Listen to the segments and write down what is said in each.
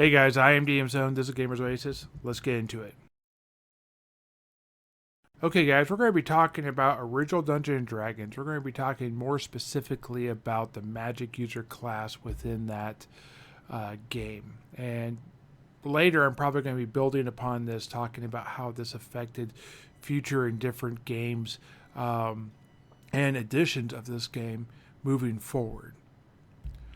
Hey guys, I am DM Zone. This is Gamers Oasis. Let's get into it. Okay guys, we're going to be talking about original Dungeons and Dragons. We're going to be talking more specifically about the magic user class within that game. And later I'm probably going to be building upon this, talking about how this affected future and different games and editions of this game moving forward.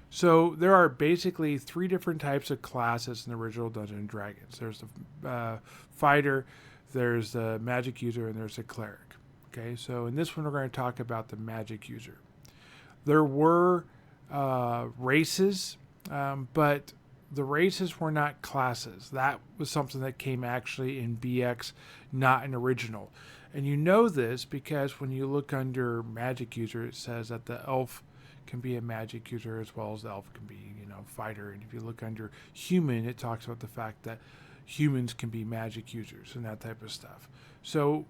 So there are basically three different types of classes in the original Dungeons and Dragons. There's the fighter, there's the magic user, and there's the cleric. Okay, so in this one we're going to talk about the magic user. There were races, but the races were not classes. That was something that came actually in BX, not in original. And you know this because when you look under magic user, it says that the elf can be a magic user as well as the elf can be, fighter. And if you look under human, it talks about the fact that humans can be magic users and that type of stuff. So,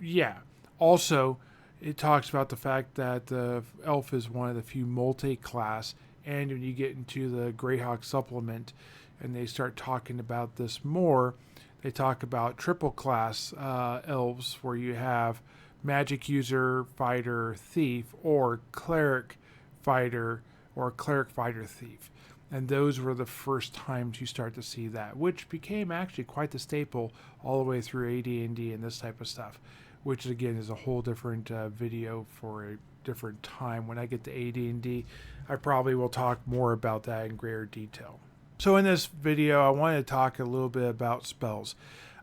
yeah. Also, it talks about the fact that the elf is one of the few multi-class. And when you get into the Greyhawk supplement and they start talking about this more, they talk about triple class elves where you have magic user, fighter, thief, or cleric, fighter, or cleric, fighter, thief. And those were the first times you start to see that, which became actually quite the staple all the way through AD&D and this type of stuff, which again is a whole different video for a different time. When I get to AD&D, I probably will talk more about that in greater detail. So in this video, I wanted to talk a little bit about spells.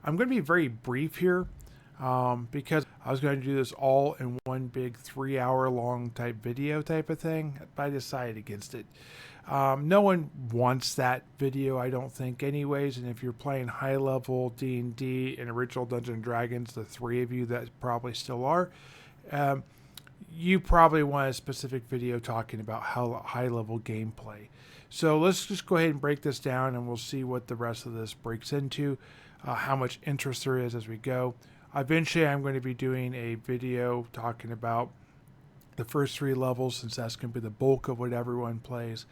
I'm going to be very brief here because I was going to do this all in one big 3-hour long type video type of thing, but I decided against it. No one wants that video, I don't think, anyways. And if you're playing high level D&D and original Dungeons and Dragons, the three of you that probably still are, you probably want a specific video talking about how high level gameplay. So let's just go ahead and break this down and we'll see what the rest of this breaks into, how much interest there is as we go. Eventually I'm going to be doing a video talking about the first three levels, since that's going to be the bulk of what everyone plays,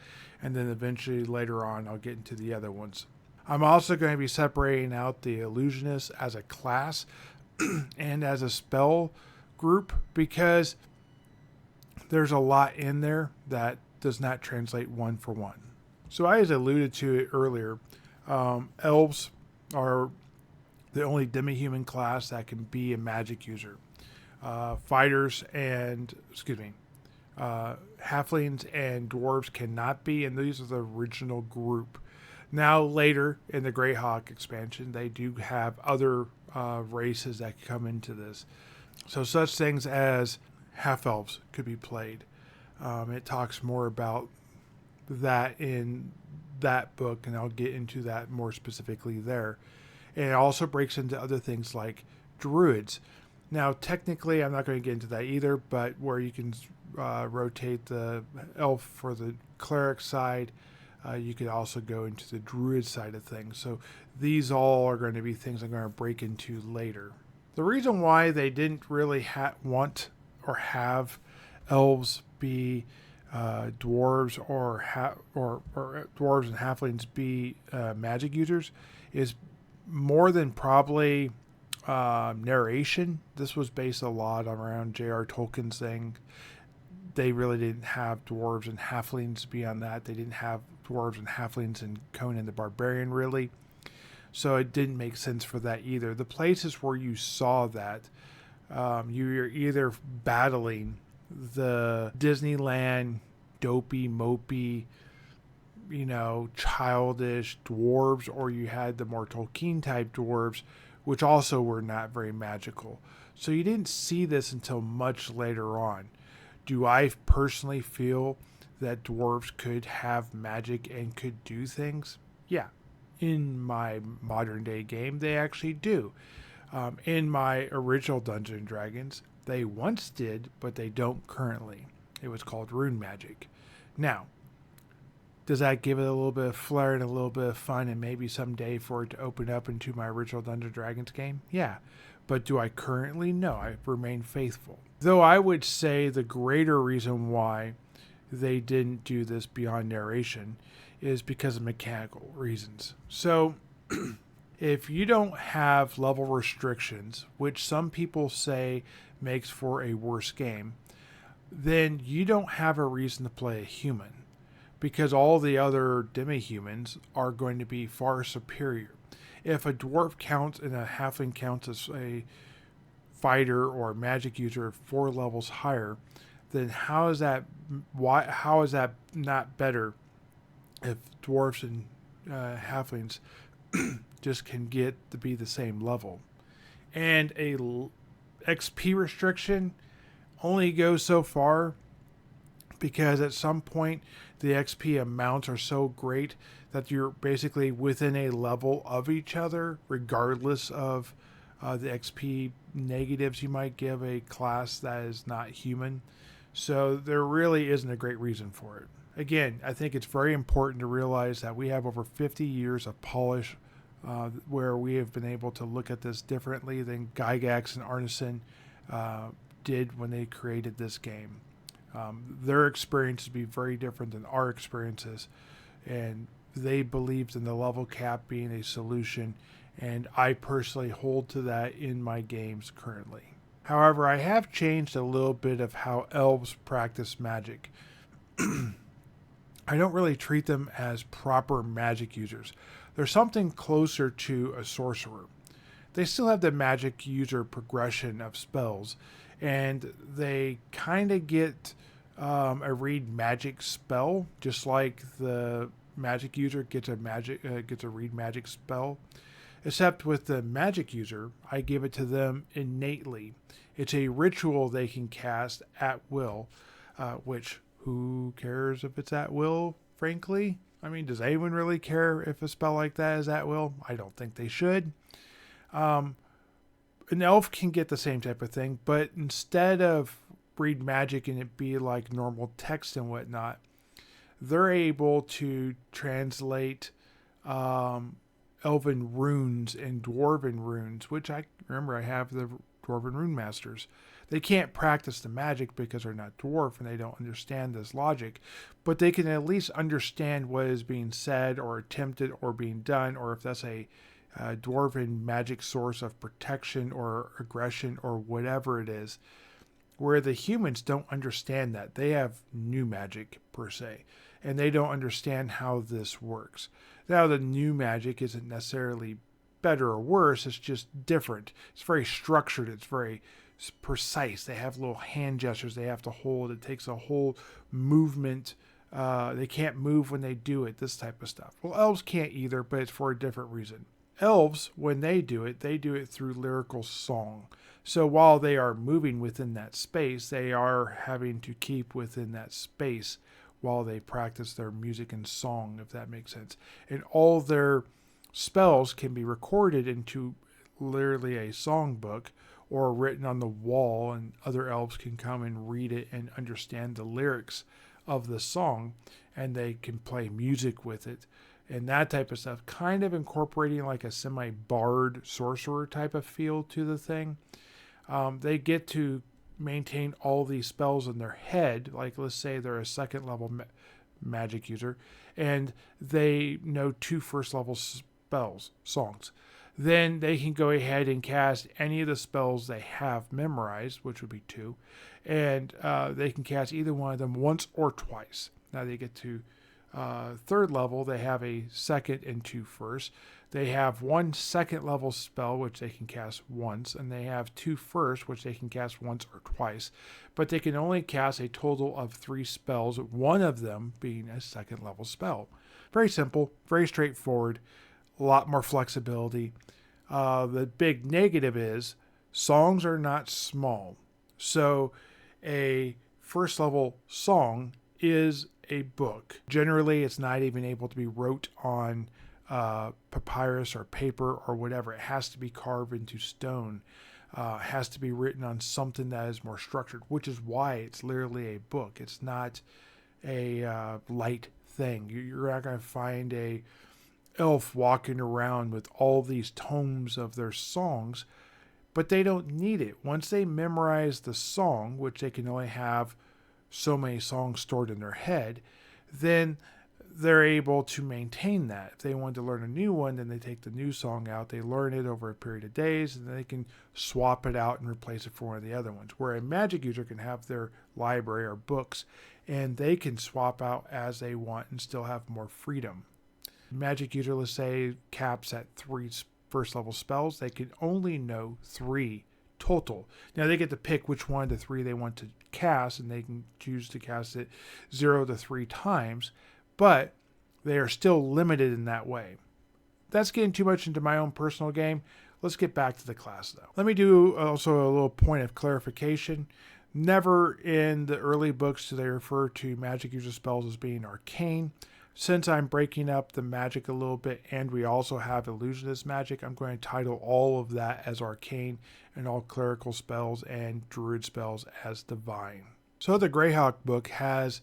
and then eventually later on I'll get into the other ones. I'm also going to be separating out the illusionist as a class and as a spell group, because there's a lot in there that does not translate one for one. So I had alluded to it earlier. Elves are the only demi-human class that can be a magic user. Fighters and, halflings and dwarves cannot be, and these are the original group. Now later in the Greyhawk expansion, they do have other races that come into this. So such things as half-elves could be played. It talks more about that in that book, and I'll get into that more specifically there. And it also breaks into other things like druids. Now, technically, I'm not going to get into that either, but where you can rotate the elf for the cleric side, you could also go into the druid side of things. So these all are going to be things I'm going to break into later. The reason why they didn't really want or have elves be dwarves or dwarves and halflings be magic users is more than probably narration. This was based a lot around J.R. Tolkien's thing. They really didn't have dwarves and halflings beyond that. They didn't have dwarves and halflings in Conan the Barbarian, really. So it didn't make sense for that either. The places where you saw that, you were either battling the Disneyland dopey, mopey, childish dwarves, or you had the more Tolkien type dwarves, which also were not very magical. So you didn't see this until much later on. Do I personally feel that dwarves could have magic and could do things? Yeah. In my modern day game, they actually do. In my original Dungeons and Dragons, they once did, but they don't currently. It was called rune magic. Now, does that give it a little bit of flair and a little bit of fun, and maybe someday for it to open up into my original Dungeons and Dragons game? Yeah. But do I currently? No, I remain faithful. Though I would say the greater reason why they didn't do this beyond narration is because of mechanical reasons. So if you don't have level restrictions, which some people say makes for a worse game, then you don't have a reason to play a human, because all the other demi-humans are going to be far superior. If a dwarf counts and a halfling counts as a fighter or a magic user 4 levels higher, then how is that not better if dwarves and halflings just can get to be the same level? And a XP restriction only goes so far, because at some point the XP amounts are so great that you're basically within a level of each other, regardless of the XP negatives you might give a class that is not human. So there really isn't a great reason for it. Again, I think it's very important to realize that we have over 50 years of polish where we have been able to look at this differently than Gygax and Arneson did when they created this game. Their experience would be very different than our experiences, and they believed in the level cap being a solution, and I personally hold to that in my games currently. However, I have changed a little bit of how elves practice magic. I don't really treat them as proper magic users. They're something closer to a sorcerer. They still have the magic user progression of spells, and they kind of get a read magic spell, just like the magic user gets a read magic spell. Except with the magic user, I give it to them innately. It's a ritual they can cast at will, which who cares if it's at will, frankly? I mean, does anyone really care if a spell like that is at will? I don't think they should. An elf can get the same type of thing, but instead of read magic and it be like normal text and whatnot, they're able to translate elven runes and dwarven runes, which I have the dwarven rune masters. They can't practice the magic because they're not dwarf and they don't understand this logic, but they can at least understand what is being said or attempted or being done, or if that's a dwarven magic source of protection or aggression or whatever it is, where the humans don't understand that. They have new magic per se, and they don't understand how this works. Now, the new magic isn't necessarily better or worse, it's just different. It's very structured, it's very precise. They have little hand gestures they have to hold. It takes a whole movement. They can't move when they do it, this type of stuff. Well, elves can't either, but it's for a different reason. Elves, when they do it through lyrical song. So while they are moving within that space, they are having to keep within that space while they practice their music and song, if that makes sense. And all their spells can be recorded into literally a songbook or written on the wall, and other elves can come and read it and understand the lyrics of the song, and they can play music with it and that type of stuff, kind of incorporating like a semi-bard sorcerer type of feel to the thing. They get to maintain all these spells in their head. Like, let's say they're a second level magic user and they know 2 first level songs. Then they can go ahead and cast any of the spells they have memorized, which would be 2, and they can cast either one of them once or twice. Now they get to third level, they have a second and 2 first. They have 1 second level spell, which they can cast once, and they have 2 first, which they can cast once or twice. But they can only cast a total of 3 spells, one of them being a second level spell. Very simple, very straightforward, a lot more flexibility. The big negative is songs are not small. So a first level song is a book. Generally, it's not even able to be wrote on papyrus or paper or whatever. It has to be carved into stone. It has to be written on something that is more structured, which is why it's literally a book. It's not a light thing. You're not going to find a elf walking around with all these tomes of their songs, but they don't need it. Once they memorize the song, which they can only have so many songs stored in their head, then they're able to maintain that. If they want to learn a new one, then they take the new song out, they learn it over a period of days, and then they can swap it out and replace it for one of the other ones. Where a magic user can have their library or books, and they can swap out as they want and still have more freedom. Magic user, let's say, caps at 3 first level spells. They can only know 3 total. Now they get to pick which one of the 3 they want to cast, and they can choose to cast it 0 to 3 times, but they are still limited in that way. That's getting too much into my own personal game. Let's get back to the class though. Let me do also a little point of clarification. Never in the early books do they refer to magic user spells as being arcane. Since I'm breaking up the magic a little bit and we also have illusionist magic, I'm going to title all of that as arcane and all clerical spells and druid spells as divine. So the Greyhawk book has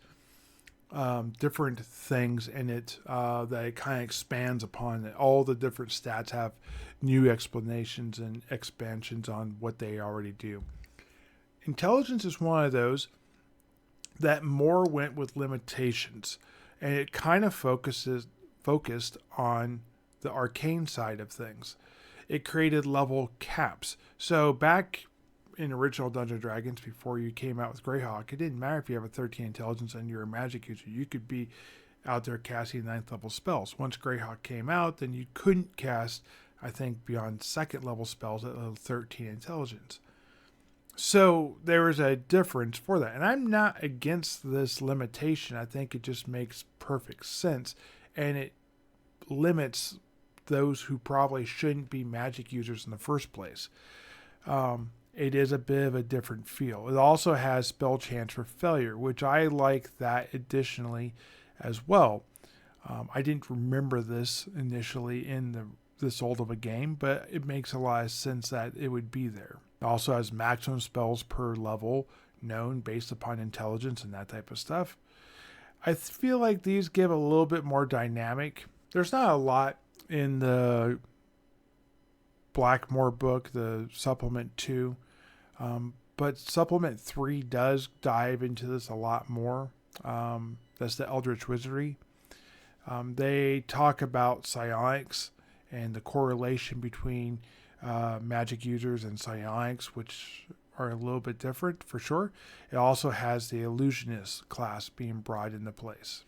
different things in it that it kind of expands upon. It. All the different stats have new explanations and expansions on what they already do. Intelligence is one of those that more went with limitations, and it kind of focused on the arcane side of things. It created level caps. So back in original Dungeons & Dragons, before you came out with Greyhawk, it didn't matter if you have a 13 intelligence and you're a magic user. You could be out there casting 9th level spells. Once Greyhawk came out, then you couldn't cast, I think, beyond 2nd level spells at level 13 intelligence. So there is a difference for that. And I'm not against this limitation. I think it just makes perfect sense. And it limits those who probably shouldn't be magic users in the first place. It is a bit of a different feel. It also has spell chance for failure, which I like that additionally as well. I didn't remember this initially in this old of a game, but it makes a lot of sense that it would be there. It also has maximum spells per level known based upon intelligence and that type of stuff. I feel like these give a little bit more dynamic. There's not a lot in the Blackmore book, the supplement 2, but supplement 3 does dive into this a lot more. That's the Eldritch Wizardry. They talk about psionics and the correlation between magic users and psionics, which are a little bit different for sure. It also has the illusionist class being brought into place,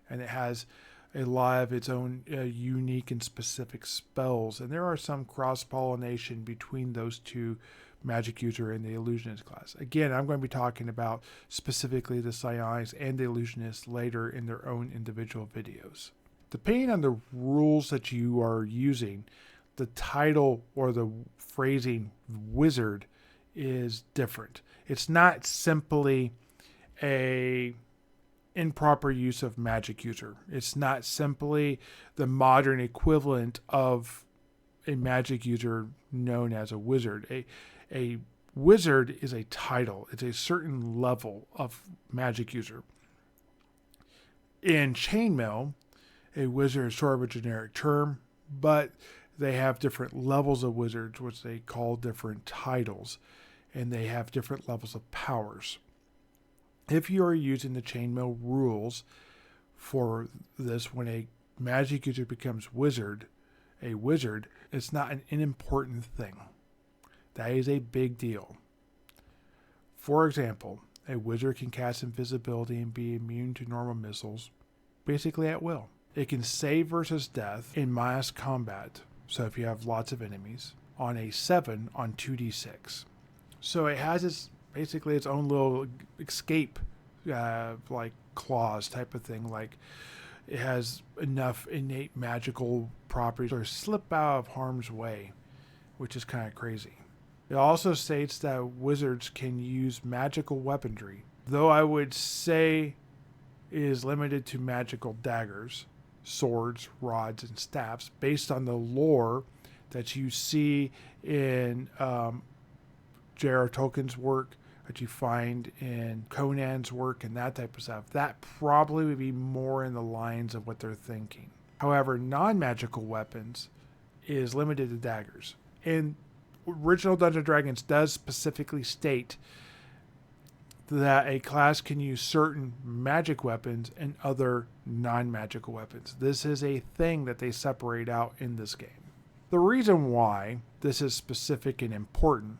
and it has a lot of its own unique and specific spells, and there are some cross-pollination between those two, magic user and the illusionist class. Again, I'm going to be talking about specifically the psionics and the illusionists later in their own individual videos. Depending on the rules that you are using, the title or the phrasing wizard is different. It's not simply a improper use of magic user. It's not simply the modern equivalent of a magic user known as a wizard. A wizard is a title. It's a certain level of magic user. In chainmail, a wizard is sort of a generic term, but they have different levels of wizards, which they call different titles, and they have different levels of powers. If you are using the chainmail rules for this, when a magic user becomes a wizard, it's not an unimportant thing. That is a big deal. For example, a wizard can cast invisibility and be immune to normal missiles, basically at will. It can save versus death in mass combat, so if you have lots of enemies, on a 7 on 2d6. So it has basically its own little escape like clause type of thing. Like it has enough innate magical properties or slip out of harm's way, which is kind of crazy. It also states that wizards can use magical weaponry, though I would say it is limited to magical daggers, swords, rods, and staffs based on the lore that you see in J.R.R. Tolkien's work, that you find in Conan's work and that type of stuff. That probably would be more in the lines of what they're thinking. However, non-magical weapons is limited to daggers. And original Dungeons & Dragons does specifically state that a class can use certain magic weapons and other non-magical weapons. This is a thing that they separate out in this game. The reason why this is specific and important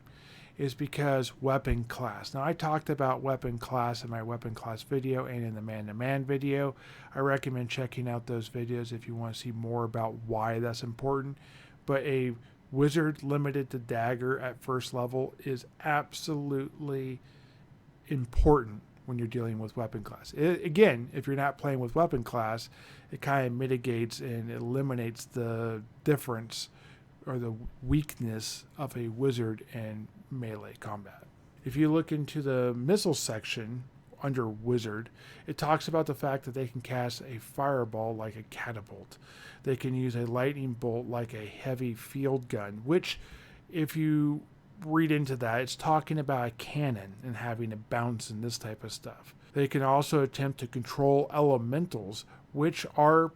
is because weapon class. Now, I talked about weapon class in my weapon class video and in the man-to-man video. I recommend checking out those videos if you want to see more about why that's important. But a wizard limited to dagger at first level is absolutely important when you're dealing with weapon class. Again, if you're not playing with weapon class, it kind of mitigates and eliminates the difference or the weakness of a wizard in melee combat. If you look into the missile section under wizard, it talks about the fact that they can cast a fireball like a catapult. They can use a lightning bolt like a heavy field gun, which if you read into that, it's talking about a cannon and having a bounce and this type of stuff. They can also attempt to control elementals, which are,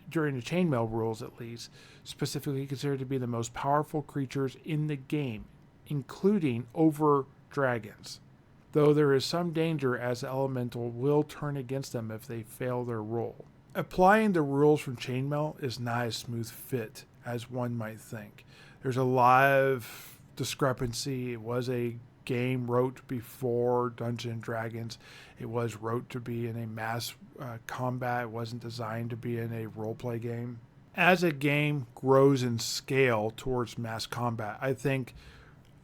during the chainmail rules at least, specifically considered to be the most powerful creatures in the game, including over dragons. Though there is some danger as the elemental will turn against them if they fail their role. Applying the rules from chainmail is not a smooth fit as one might think. There's a lot of discrepancy. It was a game wrote before Dungeons and Dragons. It was wrote to be in a mass combat. It wasn't designed to be in a roleplay game. As a game grows in scale towards mass combat, I think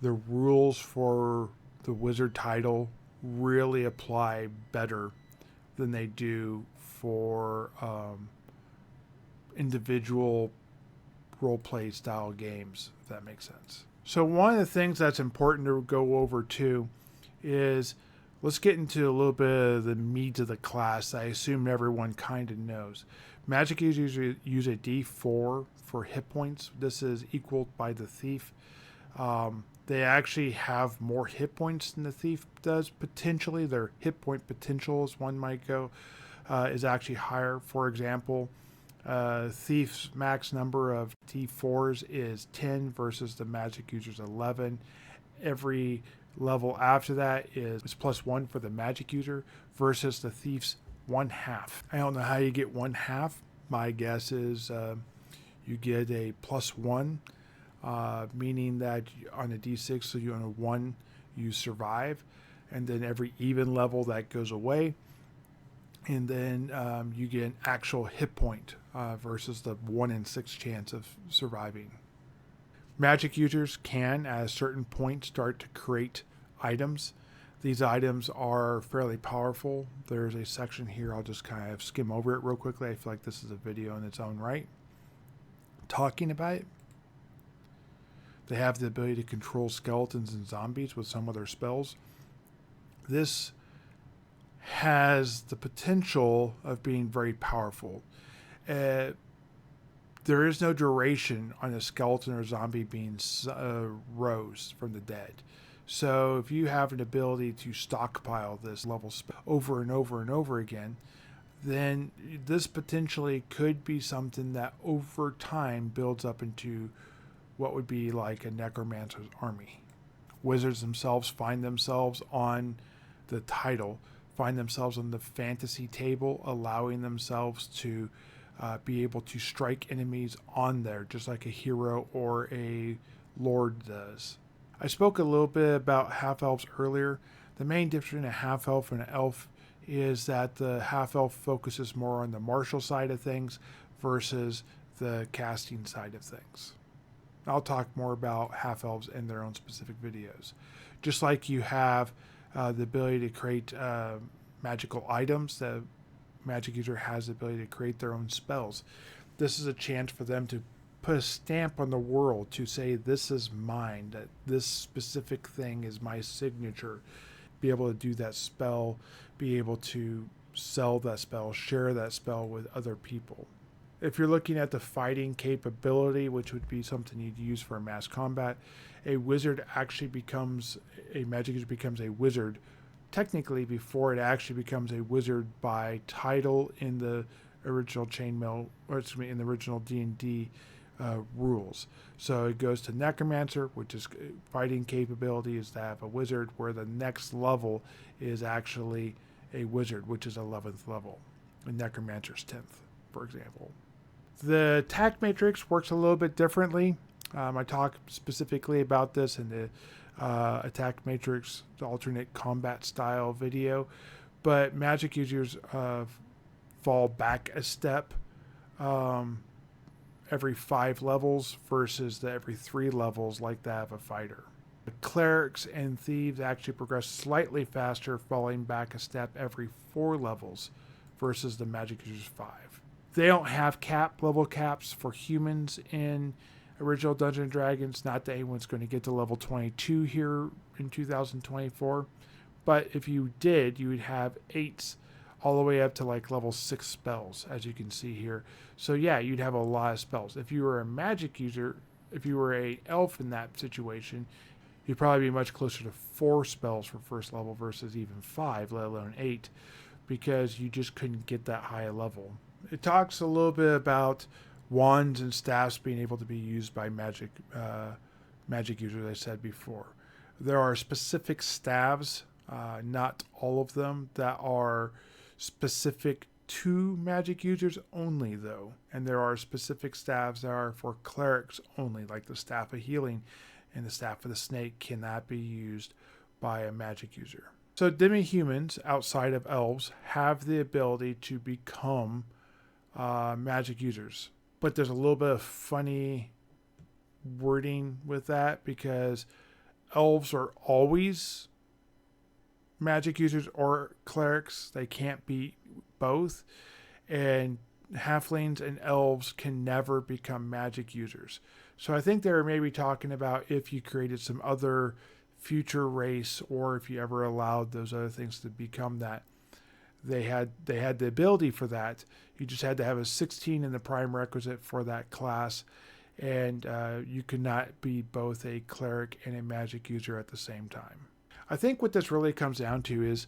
the rules for the wizard title really apply better than they do for individual roleplay style games, if that makes sense. So one of the things that's important to go over too is, let's get into a little bit of the meat of the class that I assume everyone kind of knows. Magic users use a D4 for hit points. This is equaled by the thief. They actually have more hit points than the thief does, potentially. Their hit point potential, as one might go, is actually higher. For example, Thief's max number of D4s is 10 versus the magic user's 11. Every level after that is +1 for the magic user versus the thief's 1/2. I don't know how you get 1/2. My guess is you get a +1, meaning that on a D6, so you on a 1, you survive. And then every even level that goes away. And then you get an actual hit point versus the 1 in 6 chance of surviving. Magic users can, at a certain point, start to create items. These items are fairly powerful. There's a section here, I'll just kind of skim over it real quickly. I feel like this is a video in its own right. Talking about it, they have the ability to control skeletons and zombies with some of their spells. This has the potential of being very powerful. There is no duration on a skeleton or zombie being rose from the dead. So if you have an ability to stockpile this level over and over and over again, then this potentially could be something that over time builds up into what would be like a necromancer's army. Wizards themselves find themselves on the title, find themselves on the fantasy table, allowing themselves to be able to strike enemies on there, just like a hero or a lord does. I spoke a little bit about half-elves earlier. The main difference between a half-elf and an elf is that the half-elf focuses more on the martial side of things versus the casting side of things. I'll talk more about half-elves in their own specific videos. Just like you have the ability to create magical items, the magic user has the ability to create their own spells. This is a chance for them to put a stamp on the world to say, this is mine, that this specific thing is my signature. Be able to do that spell, be able to sell that spell, share that spell with other people. If you're looking at the fighting capability, which would be something you'd use for mass combat, a wizard actually becomes, a magic user becomes a wizard technically before it actually becomes a wizard by title in the original chainmail, or excuse me, in the original D&D rules. So it goes to necromancer, which is fighting capability is to have a wizard, where the next level is actually a wizard, which is 11th level, and necromancer's 10th, for example. The attack matrix works a little bit differently. I talk specifically about this in the attack matrix, the alternate combat style video, but magic users fall back a step every 5 levels versus the every 3 levels like that of a fighter. The clerics and thieves actually progress slightly faster, falling back a step every 4 levels versus the magic users 5. They don't have level caps for humans in original Dungeons & Dragons. Not that anyone's going to get to level 22 here in 2024. But if you did, you would have 8s all the way up to like level 6 spells, as you can see here. So yeah, you'd have a lot of spells. If you were a magic user, if you were an elf in that situation, you'd probably be much closer to 4 spells for first level versus even 5, let alone 8, because you just couldn't get that high a level. It talks a little bit about wands and staffs being able to be used by magic users, I said before. There are specific staves, not all of them, that are specific to magic users only, though. And there are specific staves that are for clerics only, like the Staff of Healing and the Staff of the Snake cannot be used by a magic user. So demi-humans, outside of elves, have the ability to become magic users. But there's a little bit of funny wording with that, because elves are always magic users or clerics. They can't be both. And halflings and elves can never become magic users. So I think they're maybe talking about if you created some other future race, or if you ever allowed those other things to become that. They had the ability for that. You just had to have a 16 in the prime requisite for that class, and you could not be both a cleric and a magic user at the same time. I think what this really comes down to is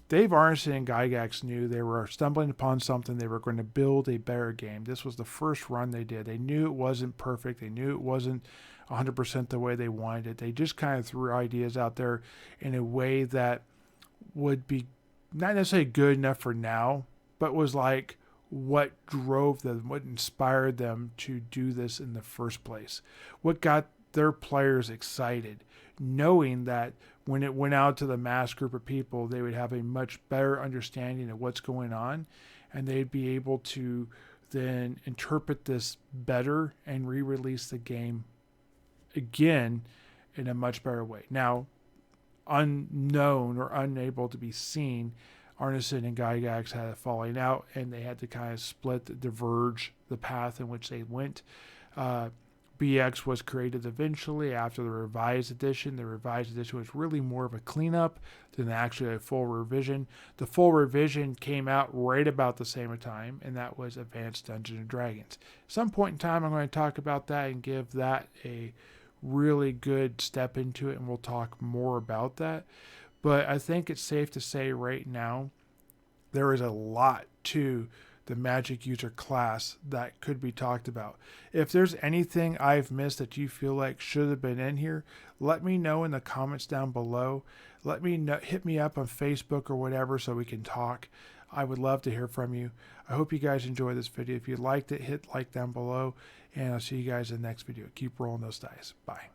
Dave Arneson and Gygax knew they were stumbling upon something. They were going to build a better game. This was the first run they did. They knew it wasn't perfect. They knew it wasn't 100% the way they wanted it. They just kind of threw ideas out there in a way that would be not necessarily good enough for now, but was like what drove them, what inspired them to do this in the first place. What got their players excited, knowing that when it went out to the mass group of people, they would have a much better understanding of what's going on, and they'd be able to then interpret this better and re-release the game again in a much better way. Now, unknown or unable to be seen, Arneson and Gygax had a falling out, and they had to kind of diverge the path in which they went. BX was created eventually after the revised edition. The revised edition was really more of a cleanup than actually a full revision. The full revision came out right about the same time, and that was Advanced Dungeons & Dragons. At some point in time, I'm going to talk about that and give that a really good step into it, and we'll talk more about that. But I think it's safe to say right now there is a lot to the magic user class that could be talked about. If there's anything I've missed that you feel like should have been in here, let me know in the comments down below. Let me know, hit me up on Facebook or whatever so we can talk. I would love to hear from you. I hope you guys enjoyed this video. If you liked it, hit like down below, and I'll see you guys in the next video. Keep rolling those dice. Bye.